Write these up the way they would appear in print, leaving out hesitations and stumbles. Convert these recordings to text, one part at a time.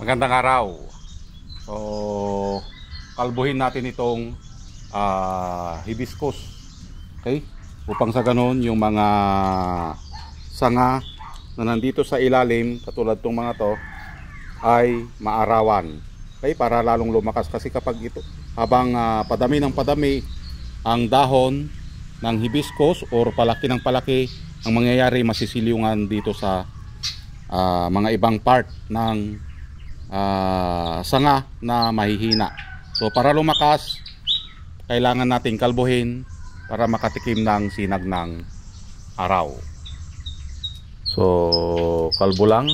Magandang araw. So, kalbuhin natin itong hibiscus. Okay? Upang sa ganun, yung mga sanga na nandito sa ilalim, katulad tong mga to, ay maarawan. Okay? Para lalong lumakas. Kasi kapag ito, habang padami ng padami ang dahon ng hibiscus or palaki ng palaki, ang mangyayari masisiliungan dito sa mga ibang part ng sanga na mahihina. So para lumakas, kailangan nating kalbuhin para makatikim ng sinag ng araw. So kalbo lang,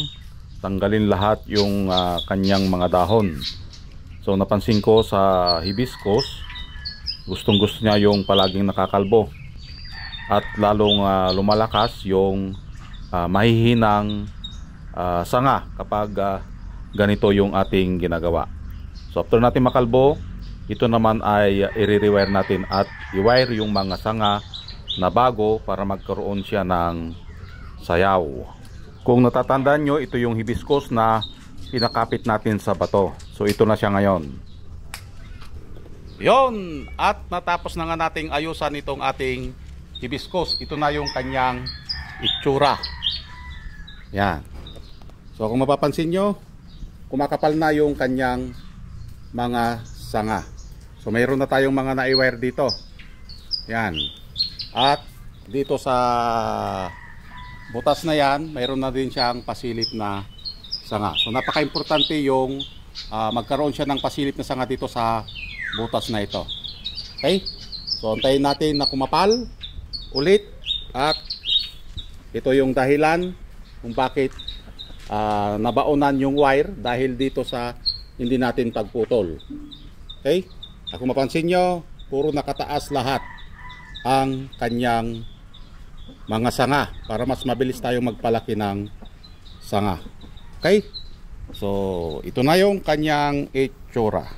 tanggalin lahat yung kanyang mga dahon. So napansin ko sa hibiscus, gustong gusto niya yung palaging nakakalbo at lalong lumalakas yung mahihinang sanga kapag ganito yung ating ginagawa. So after natin makalbo, ito naman ay i-rewire natin at i-wire yung mga sanga na bago para magkaroon siya ng sayaw. Kung natatandaan nyo, ito yung hibiscus na pinakapit natin sa bato. So ito na siya ngayon. Yon, at natapos na nga nating ayusan itong ating hibiscus. Ito na yung kanyang itsura. Yan. So kung mapapansin nyo, kumakapal na yung kanyang mga sanga. So mayroon na tayong mga na-wire dito. Yan. At dito sa butas na yan, mayroon na din siyang pasilip na sanga. So napaka-importante yung magkaroon siya ng pasilip na sanga dito sa butas na ito. Okay? So antayin natin na kumapal ulit. At ito yung dahilan kung bakit nabaonan yung wire dahil dito sa hindi natin pagputol. Okay? Kung mapansin nyo, puro nakataas lahat ang kanyang mga sanga para mas mabilis tayong magpalaki ng sanga. Okay? So ito na yung kanyang itsura.